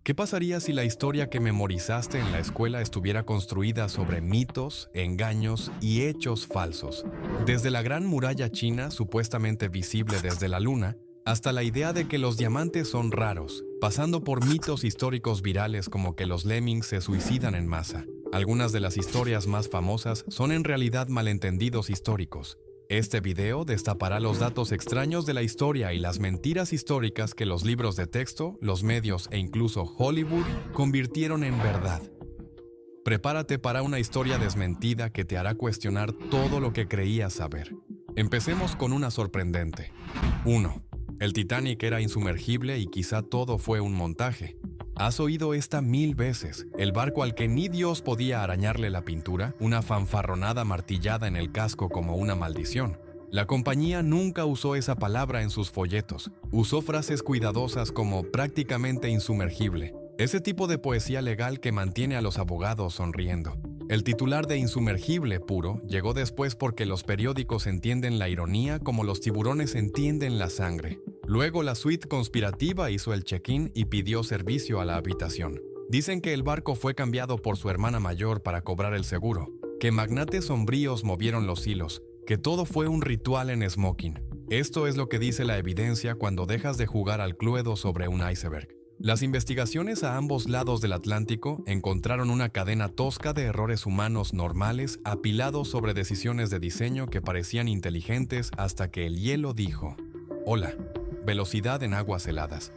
¿Qué pasaría si la historia que memorizaste en la escuela estuviera construida sobre mitos, engaños y hechos falsos? Desde la Gran Muralla China, supuestamente visible desde la Luna, hasta la idea de que los diamantes son raros, pasando por mitos históricos virales como que los lemmings se suicidan en masa. Algunas de las historias más famosas son en realidad malentendidos históricos. Este video destapará los datos extraños de la historia y las mentiras históricas que los libros de texto, los medios e incluso Hollywood convirtieron en verdad. Prepárate para una historia desmentida que te hará cuestionar todo lo que creías saber. Empecemos con una sorprendente. 1. El Titanic era insumergible y quizá todo fue un montaje. Has oído esta 1000 veces, el barco al que ni Dios podía arañarle la pintura, una fanfarronada martillada en el casco como una maldición. La compañía nunca usó esa palabra en sus folletos, usó frases cuidadosas como prácticamente insumergible, ese tipo de poesía legal que mantiene a los abogados sonriendo. El titular de insumergible puro llegó después porque los periódicos entienden la ironía como los tiburones entienden la sangre. Luego la suite conspirativa hizo el check-in y pidió servicio a la habitación. Dicen que el barco fue cambiado por su hermana mayor para cobrar el seguro, que magnates sombríos movieron los hilos, que todo fue un ritual en smoking. Esto es lo que dice la evidencia cuando dejas de jugar al Cluedo sobre un iceberg. Las investigaciones a ambos lados del Atlántico encontraron una cadena tosca de errores humanos normales apilados sobre decisiones de diseño que parecían inteligentes hasta que el hielo dijo: «Hola». Velocidad en aguas heladas.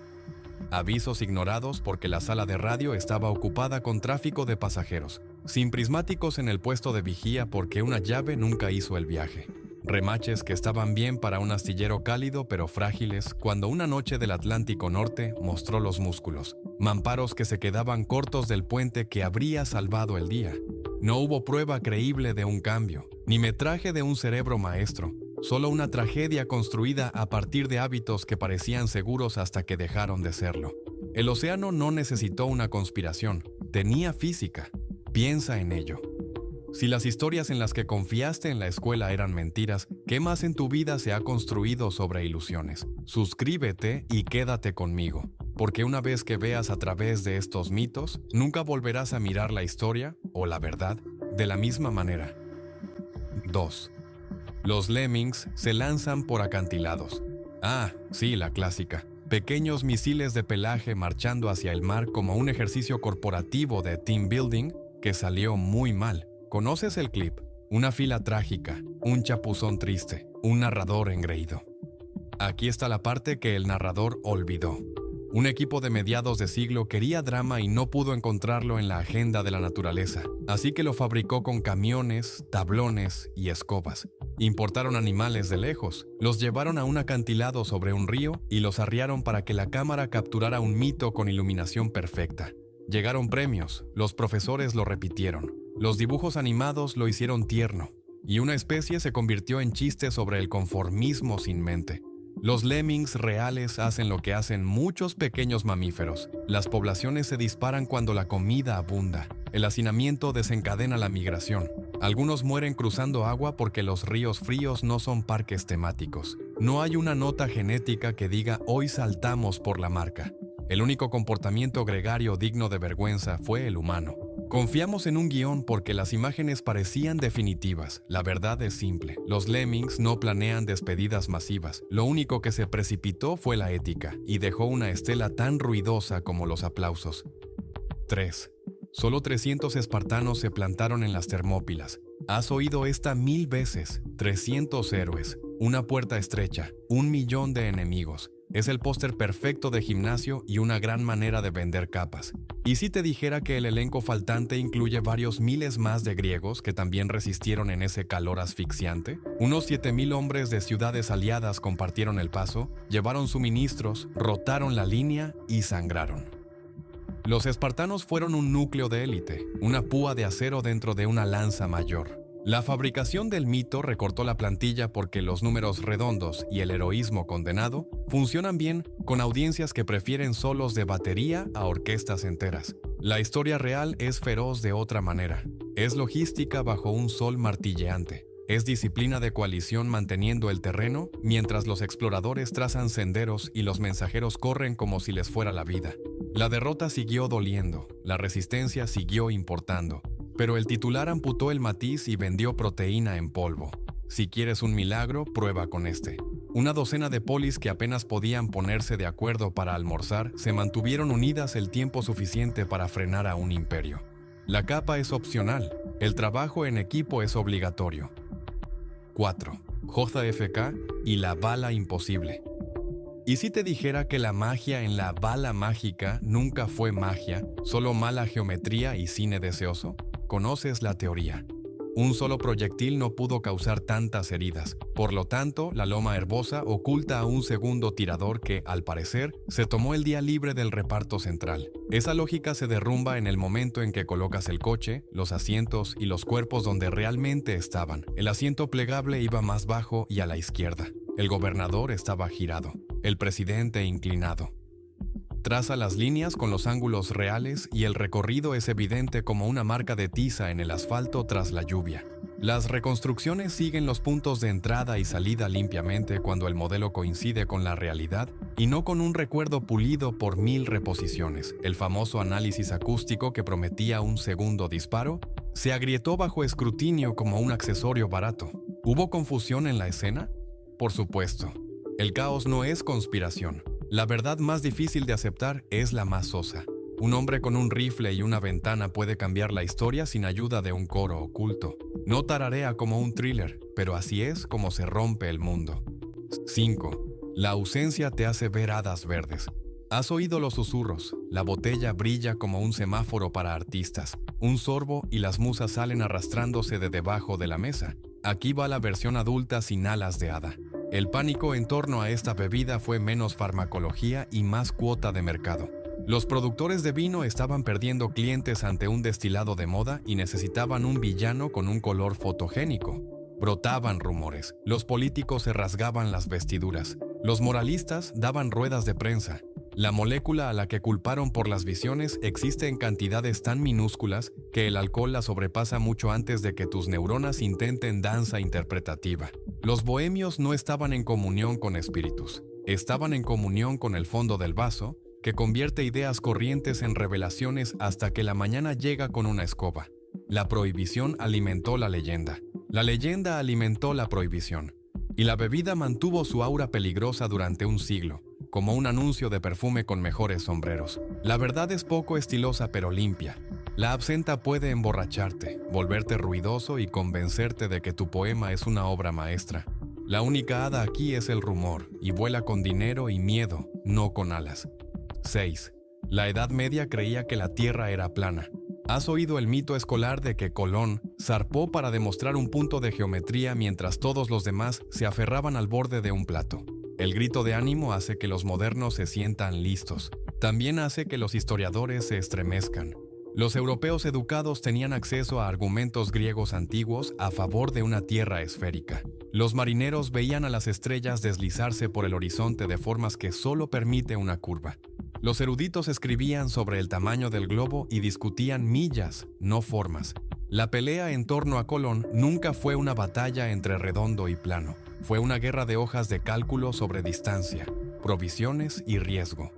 Avisos ignorados porque la sala de radio estaba ocupada con tráfico de pasajeros. Sin prismáticos en el puesto de vigía porque una llave nunca hizo el viaje. Remaches que estaban bien para un astillero cálido pero frágiles cuando una noche del Atlántico Norte mostró los músculos. Mamparos que se quedaban cortos del puente que habría salvado el día. No hubo prueba creíble de un cambio, ni metraje de un cerebro maestro. Solo una tragedia construida a partir de hábitos que parecían seguros hasta que dejaron de serlo. El océano no necesitó una conspiración, tenía física. Piensa en ello. Si las historias en las que confiaste en la escuela eran mentiras, ¿qué más en tu vida se ha construido sobre ilusiones? Suscríbete y quédate conmigo, porque una vez que veas a través de estos mitos, nunca volverás a mirar la historia, o la verdad, de la misma manera. 2. Los lemmings se lanzan por acantilados. Ah, sí, la clásica. Pequeños misiles de pelaje marchando hacia el mar como un ejercicio corporativo de team building que salió muy mal. ¿Conoces el clip? Una fila trágica, un chapuzón triste, un narrador engreído. Aquí está la parte que el narrador olvidó. Un equipo de mediados de siglo quería drama y no pudo encontrarlo en la agenda de la naturaleza, así que lo fabricó con camiones, tablones y escobas. Importaron animales de lejos, los llevaron a un acantilado sobre un río y los arriaron para que la cámara capturara un mito con iluminación perfecta. Llegaron premios, los profesores lo repitieron, los dibujos animados lo hicieron tierno, y una especie se convirtió en chiste sobre el conformismo sin mente. Los lemmings reales hacen lo que hacen muchos pequeños mamíferos. Las poblaciones se disparan cuando la comida abunda. El hacinamiento desencadena la migración. Algunos mueren cruzando agua porque los ríos fríos no son parques temáticos. No hay una nota genética que diga hoy saltamos por la marca. El único comportamiento gregario digno de vergüenza fue el humano. Confiamos en un guión porque las imágenes parecían definitivas. La verdad es simple. Los lemmings no planean despedidas masivas. Lo único que se precipitó fue la ética y dejó una estela tan ruidosa como los aplausos. 3. Solo 300 espartanos se plantaron en las Termópilas. Has oído esta 1000 veces. 300 héroes, una puerta estrecha, 1.000.000 de enemigos. Es el póster perfecto de gimnasio y una gran manera de vender capas. ¿Y si te dijera que el elenco faltante incluye varios miles más de griegos que también resistieron en ese calor asfixiante? Unos 7.000 hombres de ciudades aliadas compartieron el paso, llevaron suministros, rotaron la línea y sangraron. Los espartanos fueron un núcleo de élite, una púa de acero dentro de una lanza mayor. La fabricación del mito recortó la plantilla porque los números redondos y el heroísmo condenado funcionan bien con audiencias que prefieren solos de batería a orquestas enteras. La historia real es feroz de otra manera. Es logística bajo un sol martilleante. Es disciplina de coalición manteniendo el terreno mientras los exploradores trazan senderos y los mensajeros corren como si les fuera la vida. La derrota siguió doliendo, la resistencia siguió importando, pero el titular amputó el matiz y vendió proteína en polvo. Si quieres un milagro, prueba con este. Una docena de polis que apenas podían ponerse de acuerdo para almorzar se mantuvieron unidas el tiempo suficiente para frenar a un imperio. La capa es opcional, el trabajo en equipo es obligatorio. 4. JFK y la bala imposible. ¿Y si te dijera que la magia en la bala mágica nunca fue magia, solo mala geometría y cine deseoso? Conoces la teoría. Un solo proyectil no pudo causar tantas heridas. Por lo tanto, la loma herbosa oculta a un segundo tirador que, al parecer, se tomó el día libre del reparto central. Esa lógica se derrumba en el momento en que colocas el coche, los asientos y los cuerpos donde realmente estaban. El asiento plegable iba más bajo y a la izquierda. El gobernador estaba girado, el presidente inclinado. Traza las líneas con los ángulos reales y el recorrido es evidente como una marca de tiza en el asfalto tras la lluvia. Las reconstrucciones siguen los puntos de entrada y salida limpiamente cuando el modelo coincide con la realidad y no con un recuerdo pulido por 1000 reposiciones. El famoso análisis acústico que prometía un segundo disparo se agrietó bajo escrutinio como un accesorio barato. ¿Hubo confusión en la escena? Por supuesto. El caos no es conspiración. La verdad más difícil de aceptar es la más sosa. Un hombre con un rifle y una ventana puede cambiar la historia sin ayuda de un coro oculto. No tararea como un thriller, pero así es como se rompe el mundo. 5. La ausencia te hace ver hadas verdes. ¿Has oído los susurros? La botella brilla como un semáforo para artistas. Un sorbo y las musas salen arrastrándose de debajo de la mesa. Aquí va la versión adulta sin alas de hada. El pánico en torno a esta bebida fue menos farmacología y más cuota de mercado. Los productores de vino estaban perdiendo clientes ante un destilado de moda y necesitaban un villano con un color fotogénico. Brotaban rumores, los políticos se rasgaban las vestiduras, los moralistas daban ruedas de prensa. La molécula a la que culparon por las visiones existe en cantidades tan minúsculas que el alcohol la sobrepasa mucho antes de que tus neuronas intenten danza interpretativa. Los bohemios no estaban en comunión con espíritus, estaban en comunión con el fondo del vaso, que convierte ideas corrientes en revelaciones hasta que la mañana llega con una escoba. La prohibición alimentó la leyenda alimentó la prohibición, y la bebida mantuvo su aura peligrosa durante un siglo, como un anuncio de perfume con mejores sombreros. La verdad es poco estilosa pero limpia. La absenta puede emborracharte, volverte ruidoso y convencerte de que tu poema es una obra maestra. La única hada aquí es el rumor, y vuela con dinero y miedo, no con alas. 6. La Edad Media creía que la Tierra era plana. ¿Has oído el mito escolar de que Colón zarpó para demostrar un punto de geometría mientras todos los demás se aferraban al borde de un plato? El grito de ánimo hace que los modernos se sientan listos. También hace que los historiadores se estremezcan. Los europeos educados tenían acceso a argumentos griegos antiguos a favor de una tierra esférica. Los marineros veían a las estrellas deslizarse por el horizonte de formas que solo permite una curva. Los eruditos escribían sobre el tamaño del globo y discutían millas, no formas. La pelea en torno a Colón nunca fue una batalla entre redondo y plano. Fue una guerra de hojas de cálculo sobre distancia, provisiones y riesgo.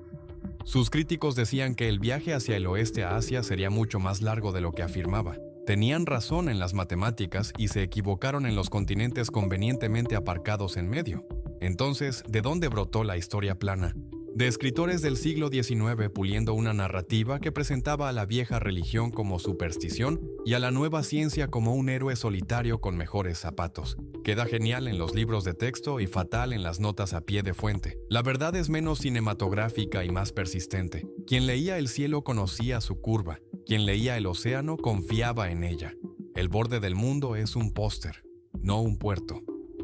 Sus críticos decían que el viaje hacia el oeste a Asia sería mucho más largo de lo que afirmaba. Tenían razón en las matemáticas y se equivocaron en los continentes convenientemente aparcados en medio. Entonces, ¿de dónde brotó la historia plana? De escritores del siglo XIX puliendo una narrativa que presentaba a la vieja religión como superstición y a la nueva ciencia como un héroe solitario con mejores zapatos. Queda genial en los libros de texto y fatal en las notas a pie de fuente. La verdad es menos cinematográfica y más persistente. Quien leía el cielo conocía su curva. Quien leía el océano confiaba en ella. El borde del mundo es un póster, no un puerto.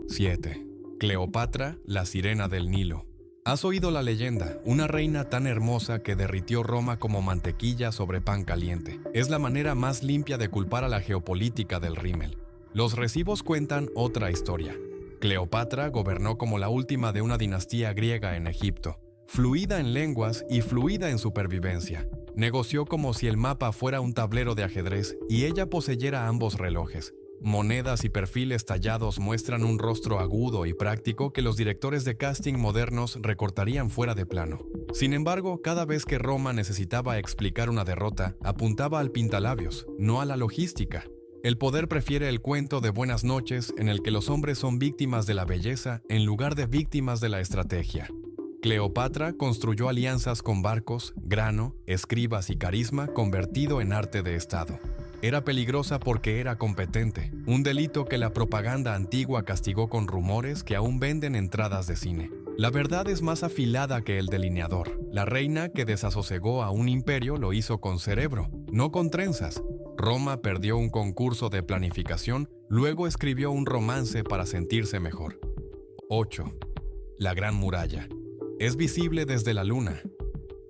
7. Cleopatra, la sirena del Nilo. ¿Has oído la leyenda? Una reina tan hermosa que derritió Roma como mantequilla sobre pan caliente. Es la manera más limpia de culpar a la geopolítica del rímel. Los recibos cuentan otra historia. Cleopatra gobernó como la última de una dinastía griega en Egipto, fluida en lenguas y fluida en supervivencia. Negoció como si el mapa fuera un tablero de ajedrez y ella poseyera ambos relojes. Monedas y perfiles tallados muestran un rostro agudo y práctico que los directores de casting modernos recortarían fuera de plano. Sin embargo, cada vez que Roma necesitaba explicar una derrota, apuntaba al pintalabios, no a la logística. El poder prefiere el cuento de buenas noches en el que los hombres son víctimas de la belleza en lugar de víctimas de la estrategia. Cleopatra construyó alianzas con barcos, grano, escribas y carisma convertido en arte de Estado. Era peligrosa porque era competente, un delito que la propaganda antigua castigó con rumores que aún venden entradas de cine. La verdad es más afilada que el delineador. La reina que desasosegó a un imperio lo hizo con cerebro, no con trenzas. Roma perdió un concurso de planificación, luego escribió un romance para sentirse mejor. 8. La Gran Muralla. Es visible desde la luna.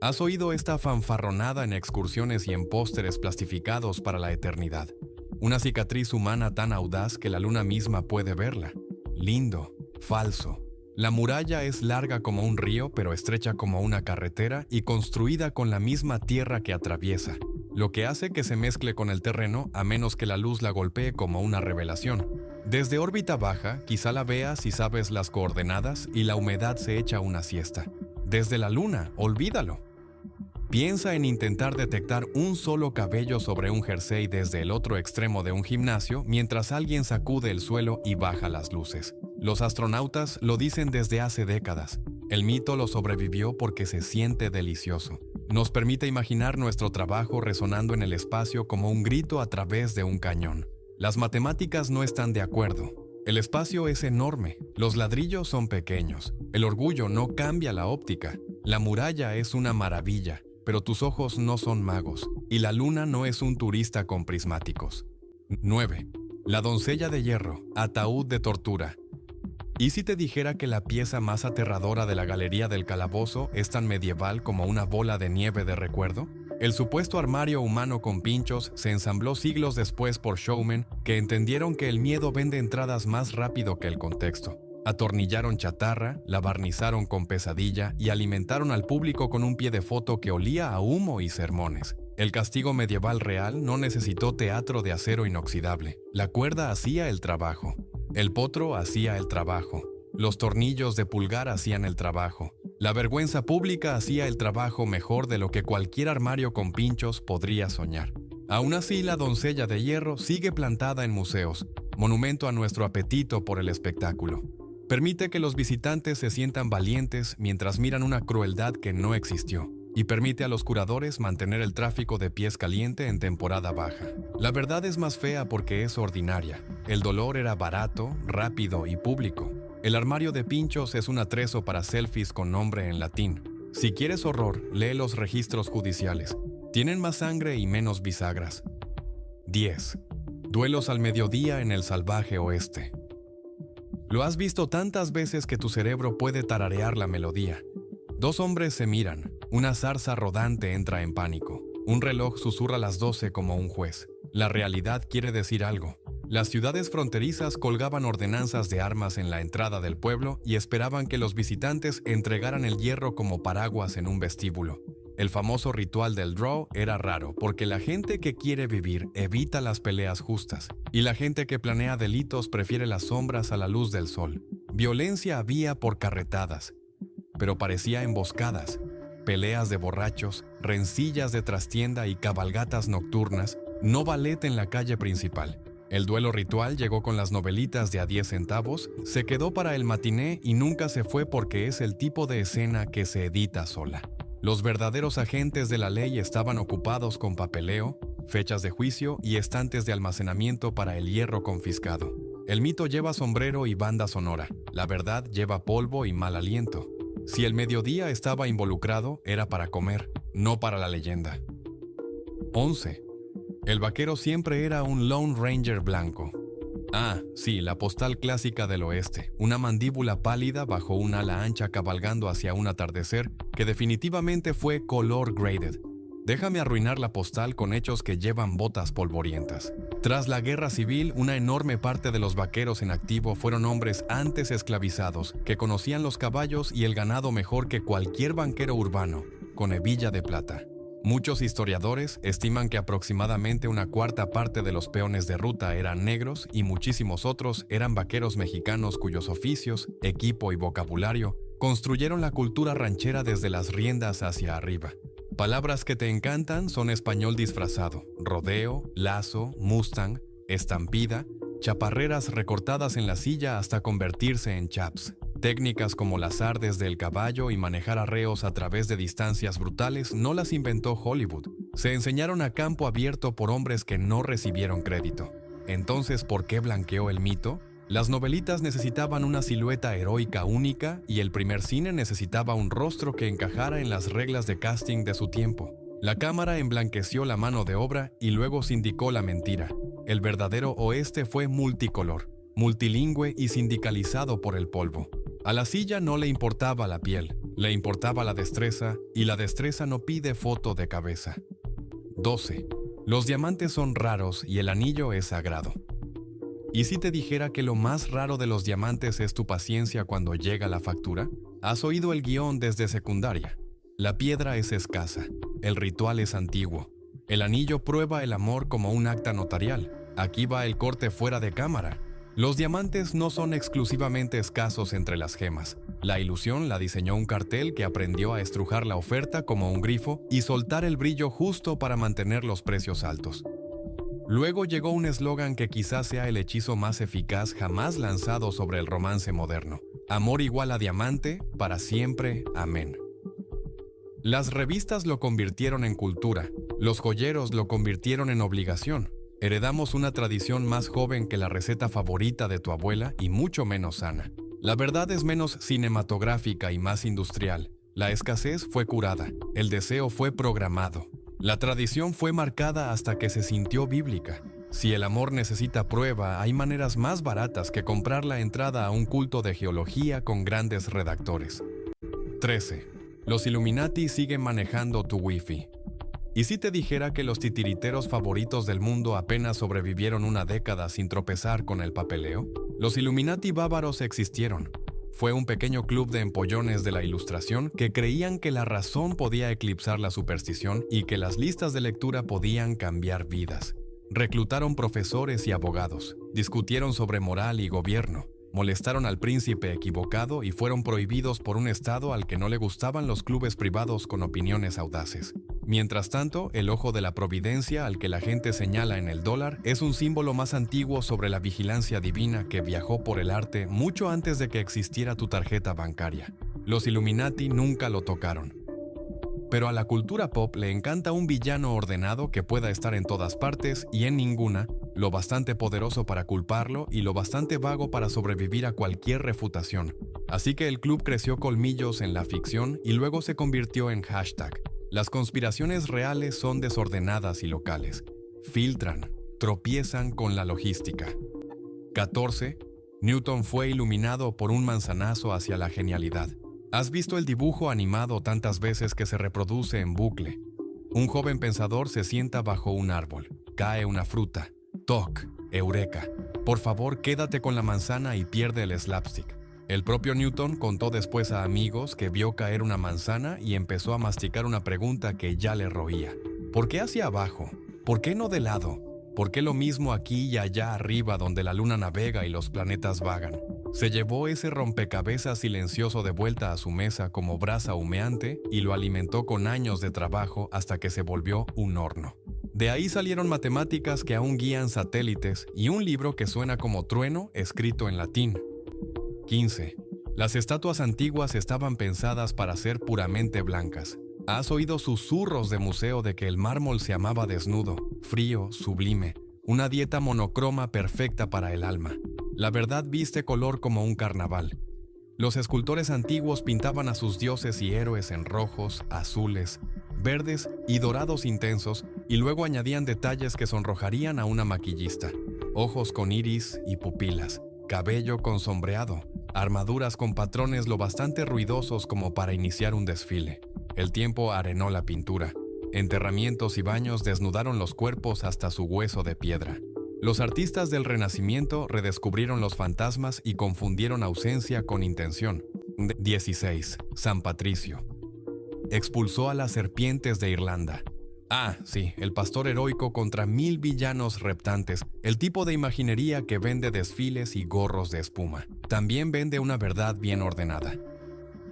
¿Has oído esta fanfarronada en excursiones y en pósteres plastificados para la eternidad? Una cicatriz humana tan audaz que la luna misma puede verla. Lindo, falso. La muralla es larga como un río, pero estrecha como una carretera y construida con la misma tierra que atraviesa, lo que hace que se mezcle con el terreno a menos que la luz la golpee como una revelación. Desde órbita baja, quizá la veas si sabes las coordenadas y la humedad se echa una siesta. Desde la luna, olvídalo. Piensa en intentar detectar un solo cabello sobre un jersey desde el otro extremo de un gimnasio mientras alguien sacude el suelo y baja las luces. Los astronautas lo dicen desde hace décadas. El mito lo sobrevivió porque se siente delicioso. Nos permite imaginar nuestro trabajo resonando en el espacio como un grito a través de un cañón. Las matemáticas no están de acuerdo. El espacio es enorme, los ladrillos son pequeños, el orgullo no cambia la óptica, la muralla es una maravilla, pero tus ojos no son magos, y la luna no es un turista con prismáticos. 9. La doncella de hierro, ataúd de tortura. ¿Y si te dijera que la pieza más aterradora de la galería del calabozo es tan medieval como una bola de nieve de recuerdo? El supuesto armario humano con pinchos se ensambló siglos después por showmen que entendieron que el miedo vende entradas más rápido que el contexto. Atornillaron chatarra, la barnizaron con pesadilla y alimentaron al público con un pie de foto que olía a humo y sermones. El castigo medieval real no necesitó teatro de acero inoxidable. La cuerda hacía el trabajo. El potro hacía el trabajo. Los tornillos de pulgar hacían el trabajo. La vergüenza pública hacía el trabajo mejor de lo que cualquier armario con pinchos podría soñar. Aún así, la doncella de hierro sigue plantada en museos, monumento a nuestro apetito por el espectáculo. Permite que los visitantes se sientan valientes mientras miran una crueldad que no existió, y permite a los curadores mantener el tráfico de pies caliente en temporada baja. La verdad es más fea porque es ordinaria. El dolor era barato, rápido y público. El armario de pinchos es un atrezo para selfies con nombre en latín. Si quieres horror, lee los registros judiciales. Tienen más sangre y menos bisagras. 10. Duelos al mediodía en el salvaje oeste. Lo has visto tantas veces que tu cerebro puede tararear la melodía. Dos hombres se miran. Una zarza rodante entra en pánico. Un reloj susurra las 12 como un juez. La realidad quiere decir algo. Las ciudades fronterizas colgaban ordenanzas de armas en la entrada del pueblo y esperaban que los visitantes entregaran el hierro como paraguas en un vestíbulo. El famoso ritual del draw era raro porque la gente que quiere vivir evita las peleas justas y la gente que planea delitos prefiere las sombras a la luz del sol. Violencia había por carretadas, pero parecía emboscadas. Peleas de borrachos, rencillas de trastienda y cabalgatas nocturnas, no ballet en la calle principal. El duelo ritual llegó con las novelitas de a 10 centavos, se quedó para el matiné y nunca se fue porque es el tipo de escena que se edita sola. Los verdaderos agentes de la ley estaban ocupados con papeleo, fechas de juicio y estantes de almacenamiento para el hierro confiscado. El mito lleva sombrero y banda sonora, la verdad lleva polvo y mal aliento. Si el mediodía estaba involucrado, era para comer, no para la leyenda. 11. El vaquero siempre era un Lone Ranger blanco. Ah, sí, la postal clásica del oeste, una mandíbula pálida bajo un ala ancha cabalgando hacia un atardecer que definitivamente fue color graded. Déjame arruinar la postal con hechos que llevan botas polvorientas. Tras la guerra civil, una enorme parte de los vaqueros en activo fueron hombres antes esclavizados que conocían los caballos y el ganado mejor que cualquier banquero urbano, con hebilla de plata. Muchos historiadores estiman que aproximadamente una cuarta parte de los peones de ruta eran negros y muchísimos otros eran vaqueros mexicanos cuyos oficios, equipo y vocabulario construyeron la cultura ranchera desde las riendas hacia arriba. Palabras que te encantan son español disfrazado, rodeo, lazo, mustang, estampida, chaparreras recortadas en la silla hasta convertirse en chaps. Técnicas como lazar desde el caballo y manejar arreos a través de distancias brutales no las inventó Hollywood. Se enseñaron a campo abierto por hombres que no recibieron crédito. Entonces, ¿por qué blanqueó el mito? Las novelitas necesitaban una silueta heroica única y el primer cine necesitaba un rostro que encajara en las reglas de casting de su tiempo. La cámara emblanqueció la mano de obra y luego sindicó la mentira. El verdadero oeste fue multicolor, multilingüe y sindicalizado por el polvo. A la silla no le importaba la piel, le importaba la destreza, y la destreza no pide foto de cabeza. 12. Los diamantes son raros y el anillo es sagrado. ¿Y si te dijera que lo más raro de los diamantes es tu paciencia cuando llega la factura? Has oído el guión desde secundaria. La piedra es escasa, el ritual es antiguo. El anillo prueba el amor como un acta notarial. Aquí va el corte fuera de cámara. Los diamantes no son exclusivamente escasos entre las gemas. La ilusión la diseñó un cartel que aprendió a estrujar la oferta como un grifo y soltar el brillo justo para mantener los precios altos. Luego llegó un eslogan que quizás sea el hechizo más eficaz jamás lanzado sobre el romance moderno. Amor igual a diamante, para siempre, amén. Las revistas lo convirtieron en cultura, los joyeros lo convirtieron en obligación. Heredamos una tradición más joven que la receta favorita de tu abuela y mucho menos sana. La verdad es menos cinematográfica y más industrial. La escasez fue curada, el deseo fue programado. La tradición fue marcada hasta que se sintió bíblica. Si el amor necesita prueba, hay maneras más baratas que comprar la entrada a un culto de geología con grandes redactores. 13. Los Illuminati siguen manejando tu Wi-Fi. ¿Y si te dijera que los titiriteros favoritos del mundo apenas sobrevivieron una década sin tropezar con el papeleo? Los Illuminati bávaros existieron. Fue un pequeño club de empollones de la Ilustración que creían que la razón podía eclipsar la superstición y que las listas de lectura podían cambiar vidas. Reclutaron profesores y abogados, discutieron sobre moral y gobierno, molestaron al príncipe equivocado y fueron prohibidos por un estado al que no le gustaban los clubes privados con opiniones audaces. Mientras tanto, el ojo de la providencia al que la gente señala en el dólar es un símbolo más antiguo sobre la vigilancia divina que viajó por el arte mucho antes de que existiera tu tarjeta bancaria. Los Illuminati nunca lo tocaron. Pero a la cultura pop le encanta un villano ordenado que pueda estar en todas partes y en ninguna, lo bastante poderoso para culparlo y lo bastante vago para sobrevivir a cualquier refutación. Así que el club creció colmillos en la ficción y luego se convirtió en hashtag. Las conspiraciones reales son desordenadas y locales. Filtran, tropiezan con la logística. 14. Newton fue iluminado por un manzanazo hacia la genialidad. ¿Has visto el dibujo animado tantas veces que se reproduce en bucle? Un joven pensador se sienta bajo un árbol. Cae una fruta. ¡Toc! ¡Eureka! Por favor, quédate con la manzana y pierde el slapstick. El propio Newton contó después a amigos que vio caer una manzana y empezó a masticar una pregunta que ya le roía. ¿Por qué hacia abajo? ¿Por qué no de lado? ¿Por qué lo mismo aquí y allá arriba donde la luna navega y los planetas vagan? Se llevó ese rompecabezas silencioso de vuelta a su mesa como brasa humeante y lo alimentó con años de trabajo hasta que se volvió un horno. De ahí salieron matemáticas que aún guían satélites y un libro que suena como trueno escrito en latín. 15. Las estatuas antiguas estaban pensadas para ser puramente blancas. ¿Has oído susurros de museo de que el mármol se amaba desnudo, frío, sublime? Una dieta monocroma perfecta para el alma. La verdad viste color como un carnaval. Los escultores antiguos pintaban a sus dioses y héroes en rojos, azules, verdes y dorados intensos y luego añadían detalles que sonrojarían a una maquillista. Ojos con iris y pupilas, cabello con sombreado, armaduras con patrones lo bastante ruidosos como para iniciar un desfile. El tiempo arenó la pintura. Enterramientos y baños desnudaron los cuerpos hasta su hueso de piedra. Los artistas del Renacimiento redescubrieron los fantasmas y confundieron ausencia con intención. 16. San Patricio expulsó a las serpientes de Irlanda. Ah, sí, el pastor heroico contra 1000 villanos reptantes, el tipo de imaginería que vende desfiles y gorros de espuma. También vende una verdad bien ordenada.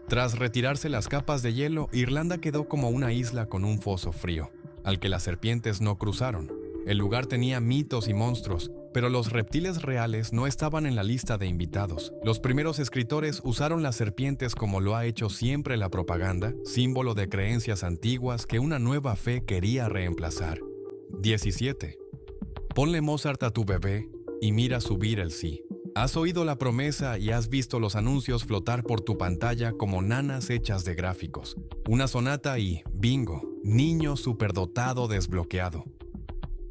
Tras retirarse las capas de hielo, Irlanda quedó como una isla con un foso frío, al que las serpientes no cruzaron. El lugar tenía mitos y monstruos, pero los reptiles reales no estaban en la lista de invitados. Los primeros escritores usaron las serpientes como lo ha hecho siempre la propaganda, símbolo de creencias antiguas que una nueva fe quería reemplazar. 17. Ponle Mozart a tu bebé y mira subir el sí. Has oído la promesa y has visto los anuncios flotar por tu pantalla como nanas hechas de gráficos. Una sonata y bingo, niño superdotado desbloqueado.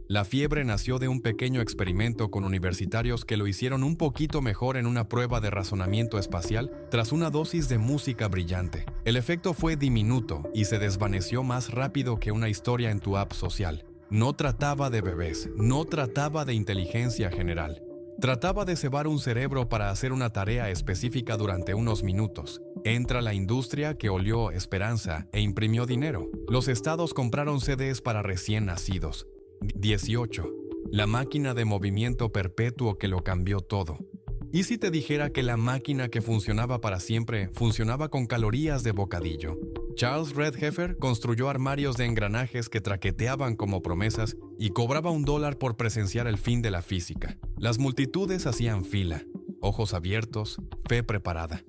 La fiebre nació de un pequeño experimento con universitarios que lo hicieron un poquito mejor en una prueba de razonamiento espacial tras una dosis de música brillante. El efecto fue diminuto y se desvaneció más rápido que una historia en tu app social. No trataba de bebés, no trataba de inteligencia general. Trataba de cebar un cerebro para hacer una tarea específica durante unos minutos. Entra la industria que olió esperanza e imprimió dinero. Los estados compraron CDs para recién nacidos. 18. La máquina de movimiento perpetuo que lo cambió todo. ¿Y si te dijera que la máquina que funcionaba para siempre funcionaba con calorías de bocadillo? Charles Redheffer construyó armarios de engranajes que traqueteaban como promesas y cobraba $1 por presenciar el fin de la física. Las multitudes hacían fila, ojos abiertos, fe preparada.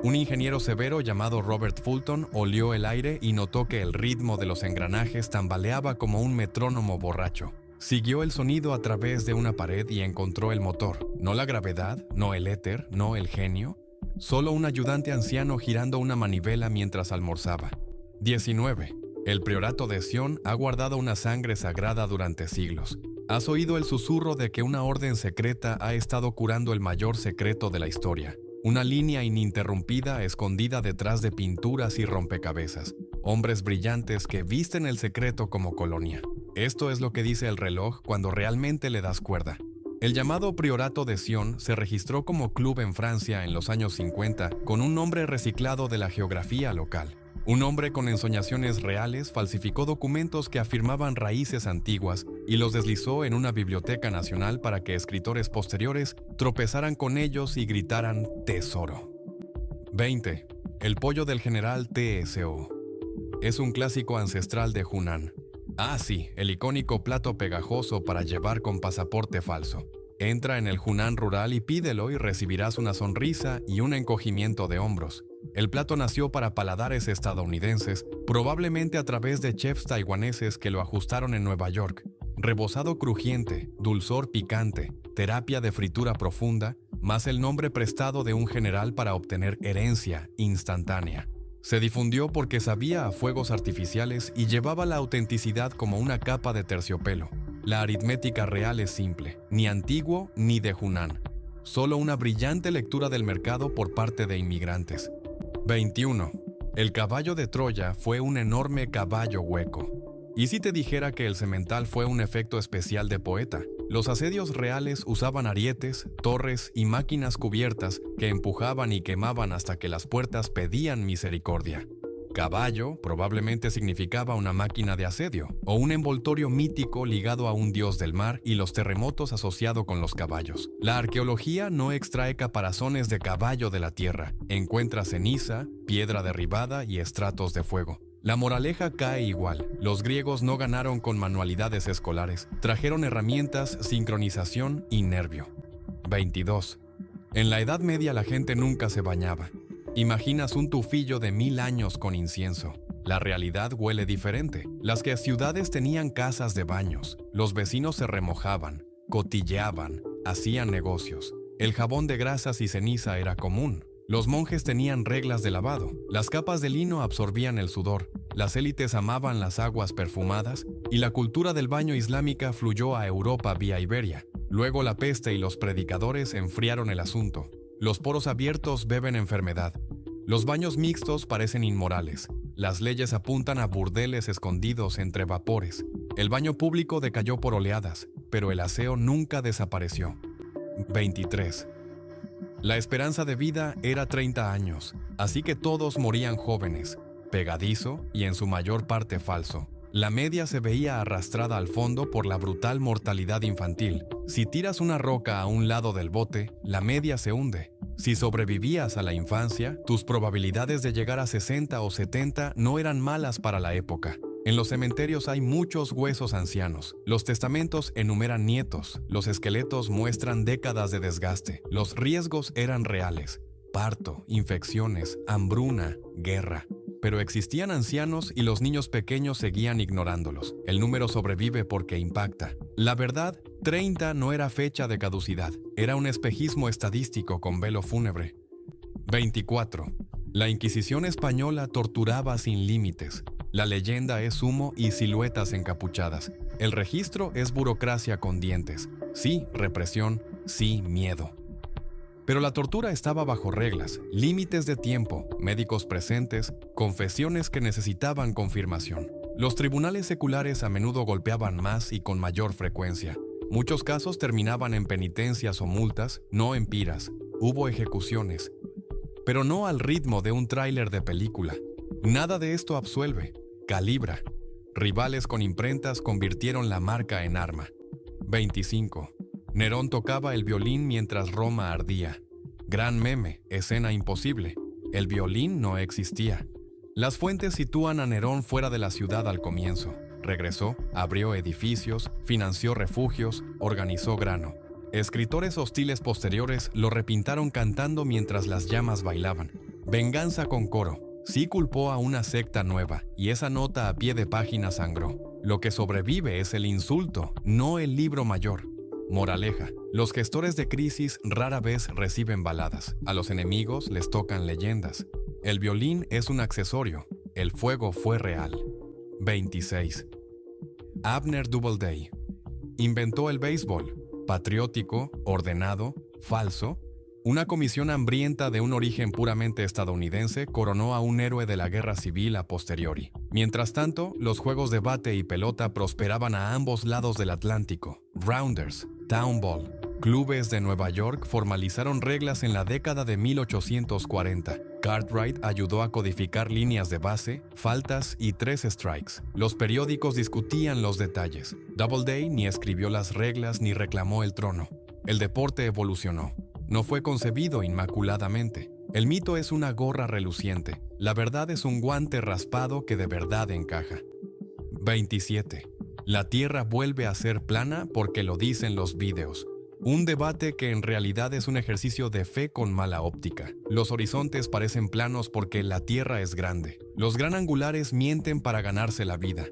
Un ingeniero severo llamado Robert Fulton olió el aire y notó que el ritmo de los engranajes tambaleaba como un metrónomo borracho. Siguió el sonido a través de una pared y encontró el motor. No la gravedad, no el éter, no el genio. Solo un ayudante anciano girando una manivela mientras almorzaba. 19. El priorato de Sion ha guardado una sangre sagrada durante siglos. ¿Has oído el susurro de que una orden secreta ha estado curando el mayor secreto de la historia? Una línea ininterrumpida escondida detrás de pinturas y rompecabezas. Hombres brillantes que visten el secreto como colonia. Esto es lo que dice el reloj cuando realmente le das cuerda. El llamado Priorato de Sion se registró como club en Francia en los años 50 con un nombre reciclado de la geografía local. Un hombre con ensoñaciones reales falsificó documentos que afirmaban raíces antiguas y los deslizó en una biblioteca nacional para que escritores posteriores tropezaran con ellos y gritaran tesoro. 20. El pollo del general TSO. Es un clásico ancestral de Hunan. Ah, sí, el icónico plato pegajoso para llevar con pasaporte falso. Entra en el Hunan rural y pídelo y recibirás una sonrisa y un encogimiento de hombros. El plato nació para paladares estadounidenses, probablemente a través de chefs taiwaneses que lo ajustaron en Nueva York. Rebozado crujiente, dulzor picante, terapia de fritura profunda, más el nombre prestado de un general para obtener herencia instantánea. Se difundió porque sabía a fuegos artificiales y llevaba la autenticidad como una capa de terciopelo. La aritmética real es simple, ni antiguo ni de Hunan. Solo una brillante lectura del mercado por parte de inmigrantes. 21. El caballo de Troya fue un enorme caballo hueco. ¿Y si te dijera que el semental fue un efecto especial de poeta? Los asedios reales usaban arietes, torres y máquinas cubiertas que empujaban y quemaban hasta que las puertas pedían misericordia. Caballo probablemente significaba una máquina de asedio, o un envoltorio mítico ligado a un dios del mar y los terremotos asociado con los caballos. La arqueología no extrae caparazones de caballo de la tierra, encuentra ceniza, piedra derribada y estratos de fuego. La moraleja cae igual. Los griegos no ganaron con manualidades escolares, trajeron herramientas, sincronización y nervio. 22. En la Edad Media la gente nunca se bañaba. Imaginas un tufillo de 1000 años con incienso. La realidad huele diferente. Las ciudades tenían casas de baños. Los vecinos se remojaban, cotilleaban, hacían negocios. El jabón de grasas y ceniza era común. Los monjes tenían reglas de lavado. Las capas de lino absorbían el sudor. Las élites amaban las aguas perfumadas y la cultura del baño islámica fluyó a Europa vía Iberia. Luego la peste y los predicadores enfriaron el asunto. Los poros abiertos beben enfermedad. Los baños mixtos parecen inmorales. Las leyes apuntan a burdeles escondidos entre vapores. El baño público decayó por oleadas, pero el aseo nunca desapareció. 23. La esperanza de vida era 30 años, así que todos morían jóvenes, pegadizo y en su mayor parte falso. La media se veía arrastrada al fondo por la brutal mortalidad infantil. Si tiras una roca a un lado del bote, la media se hunde. Si sobrevivías a la infancia, tus probabilidades de llegar a 60 o 70 no eran malas para la época. En los cementerios hay muchos huesos ancianos. Los testamentos enumeran nietos. Los esqueletos muestran décadas de desgaste. Los riesgos eran reales. Parto, infecciones, hambruna, guerra. Pero existían ancianos y los niños pequeños seguían ignorándolos. El número sobrevive porque impacta. La verdad, 30 no era fecha de caducidad. Era un espejismo estadístico con velo fúnebre. 24. La Inquisición española torturaba sin límites. La leyenda es humo y siluetas encapuchadas. El registro es burocracia con dientes. Sí, represión. Sí, miedo. Pero la tortura estaba bajo reglas, límites de tiempo, médicos presentes, confesiones que necesitaban confirmación. Los tribunales seculares a menudo golpeaban más y con mayor frecuencia. Muchos casos terminaban en penitencias o multas, no en piras. Hubo ejecuciones. Pero no al ritmo de un tráiler de película. Nada de esto absuelve. Calibra. Rivales con imprentas convirtieron la marca en arma. 25. Nerón tocaba el violín mientras Roma ardía. Gran meme, escena imposible. El violín no existía. Las fuentes sitúan a Nerón fuera de la ciudad al comienzo. Regresó, abrió edificios, financió refugios, organizó grano. Escritores hostiles posteriores lo repintaron cantando mientras las llamas bailaban. Venganza con coro. Sí culpó a una secta nueva, y esa nota a pie de página sangró. Lo que sobrevive es el insulto, no el libro mayor. Moraleja: los gestores de crisis rara vez reciben baladas. A los enemigos les tocan leyendas. El violín es un accesorio. El fuego fue real. 26. Abner Doubleday. Inventó el béisbol. Patriótico, ordenado, falso. Una comisión hambrienta de un origen puramente estadounidense coronó a un héroe de la guerra civil a posteriori. Mientras tanto, los juegos de bate y pelota prosperaban a ambos lados del Atlántico. Rounders, Town Ball, clubes de Nueva York formalizaron reglas en la década de 1840. Cartwright ayudó a codificar líneas de base, faltas y 3 strikes. Los periódicos discutían los detalles. Doubleday ni escribió las reglas ni reclamó el trono. El deporte evolucionó. No fue concebido inmaculadamente. El mito es una gorra reluciente. La verdad es un guante raspado que de verdad encaja. 27. La Tierra vuelve a ser plana porque lo dicen los vídeos. Un debate que en realidad es un ejercicio de fe con mala óptica. Los horizontes parecen planos porque la Tierra es grande. Los gran angulares mienten para ganarse la vida.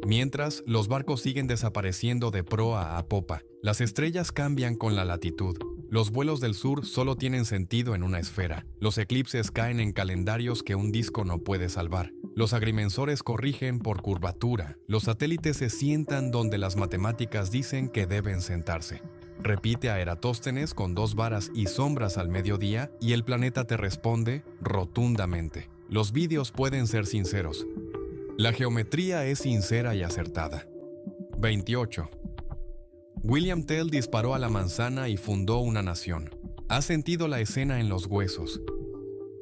Mientras, los barcos siguen desapareciendo de proa a popa. Las estrellas cambian con la latitud. Los vuelos del sur solo tienen sentido en una esfera. Los eclipses caen en calendarios que un disco no puede salvar. Los agrimensores corrigen por curvatura. Los satélites se sientan donde las matemáticas dicen que deben sentarse. Repite a Eratóstenes con 2 varas y sombras al mediodía y el planeta te responde rotundamente. Los vídeos pueden ser sinceros. La geometría es sincera y acertada. 28. William Tell disparó a la manzana y fundó una nación. Ha sentido la escena en los huesos.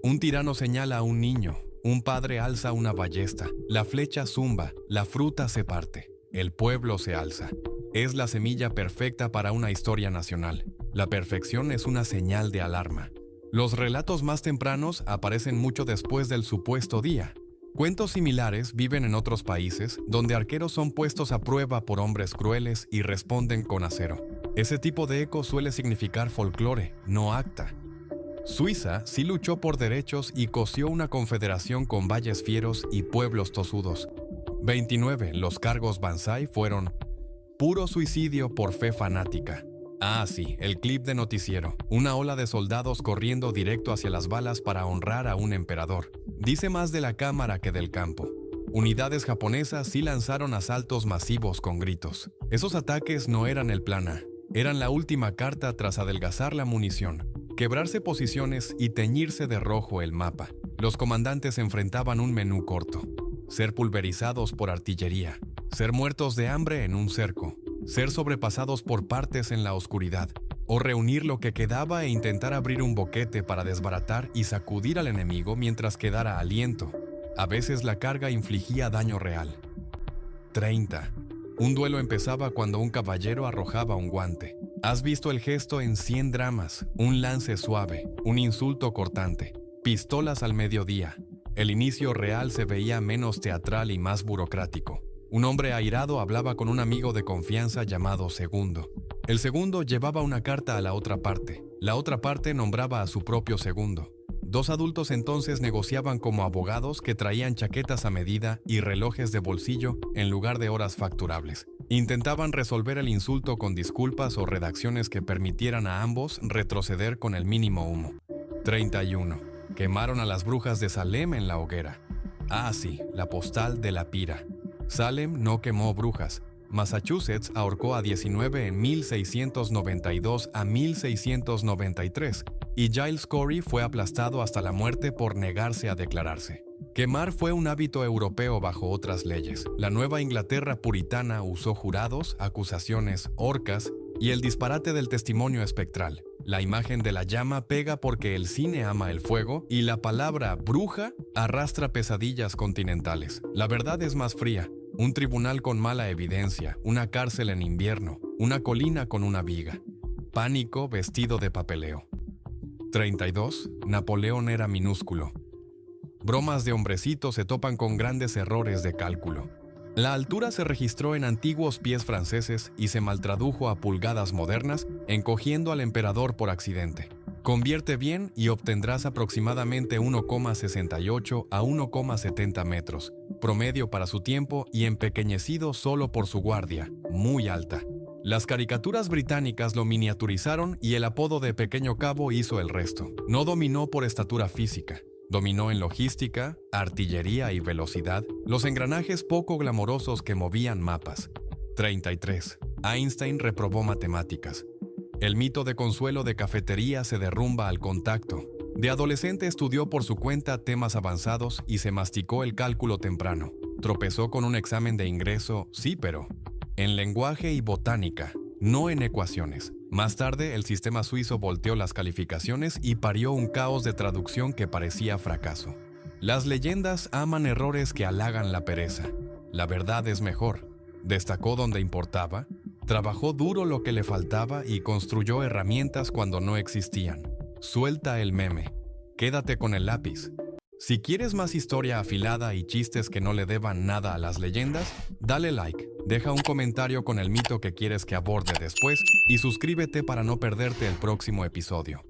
Un tirano señala a un niño. Un padre alza una ballesta. La flecha zumba. La fruta se parte. El pueblo se alza. Es la semilla perfecta para una historia nacional. La perfección es una señal de alarma. Los relatos más tempranos aparecen mucho después del supuesto día. Cuentos similares viven en otros países, donde arqueros son puestos a prueba por hombres crueles y responden con acero. Ese tipo de eco suele significar folclore, no acta. Suiza sí luchó por derechos y cosió una confederación con valles fieros y pueblos tosudos. 29. Los cargos Banzai fueron puro suicidio por fe fanática. Ah, sí, el clip de noticiero. Una ola de soldados corriendo directo hacia las balas para honrar a un emperador. Dice más de la cámara que del campo. Unidades japonesas sí lanzaron asaltos masivos con gritos. Esos ataques no eran el plan A. Eran la última carta tras adelgazar la munición, quebrarse posiciones y teñirse de rojo el mapa. Los comandantes enfrentaban un menú corto. Ser pulverizados por artillería. Ser muertos de hambre en un cerco. Ser sobrepasados por partes en la oscuridad, o reunir lo que quedaba e intentar abrir un boquete para desbaratar y sacudir al enemigo mientras quedara aliento. A veces la carga infligía daño real. 30. Un duelo empezaba cuando un caballero arrojaba un guante. Has visto el gesto en 100 dramas, un lance suave, un insulto cortante, pistolas al mediodía. El inicio real se veía menos teatral y más burocrático. Un hombre airado hablaba con un amigo de confianza llamado Segundo. El segundo llevaba una carta a la otra parte. La otra parte nombraba a su propio segundo. Dos adultos entonces negociaban como abogados que traían chaquetas a medida y relojes de bolsillo en lugar de horas facturables. Intentaban resolver el insulto con disculpas o redacciones que permitieran a ambos retroceder con el mínimo humo. 31. Quemaron a las brujas de Salem en la hoguera. Ah, sí, la postal de la pira. Salem no quemó brujas. Massachusetts ahorcó a 19 en 1692 a 1693 y Giles Corey fue aplastado hasta la muerte por negarse a declararse. Quemar fue un hábito europeo bajo otras leyes. La Nueva Inglaterra puritana usó jurados, acusaciones, horcas y el disparate del testimonio espectral. La imagen de la llama pega porque el cine ama el fuego y la palabra bruja arrastra pesadillas continentales. La verdad es más fría. Un tribunal con mala evidencia, una cárcel en invierno, una colina con una viga. Pánico vestido de papeleo. 32. Napoleón era minúsculo. Bromas de hombrecito se topan con grandes errores de cálculo. La altura se registró en antiguos pies franceses y se maltradujo a pulgadas modernas, encogiendo al emperador por accidente. Convierte bien y obtendrás aproximadamente 1,68 a 1,70 metros, promedio para su tiempo y empequeñecido solo por su guardia, muy alta. Las caricaturas británicas lo miniaturizaron y el apodo de Pequeño Cabo hizo el resto. No dominó por estatura física. Dominó en logística, artillería y velocidad, los engranajes poco glamorosos que movían mapas. 33. Einstein reprobó matemáticas. El mito de consuelo de cafetería se derrumba al contacto. De adolescente estudió por su cuenta temas avanzados y se masticó el cálculo temprano. Tropezó con un examen de ingreso, sí, pero en lenguaje y botánica, no en ecuaciones. Más tarde, el sistema suizo volteó las calificaciones y parió un caos de traducción que parecía fracaso. Las leyendas aman errores que halagan la pereza. La verdad es mejor. Destacó donde importaba, trabajó duro lo que le faltaba y construyó herramientas cuando no existían. Suelta el meme. Quédate con el lápiz. Si quieres más historia afilada y chistes que no le deban nada a las leyendas, dale like, deja un comentario con el mito que quieres que aborde después y suscríbete para no perderte el próximo episodio.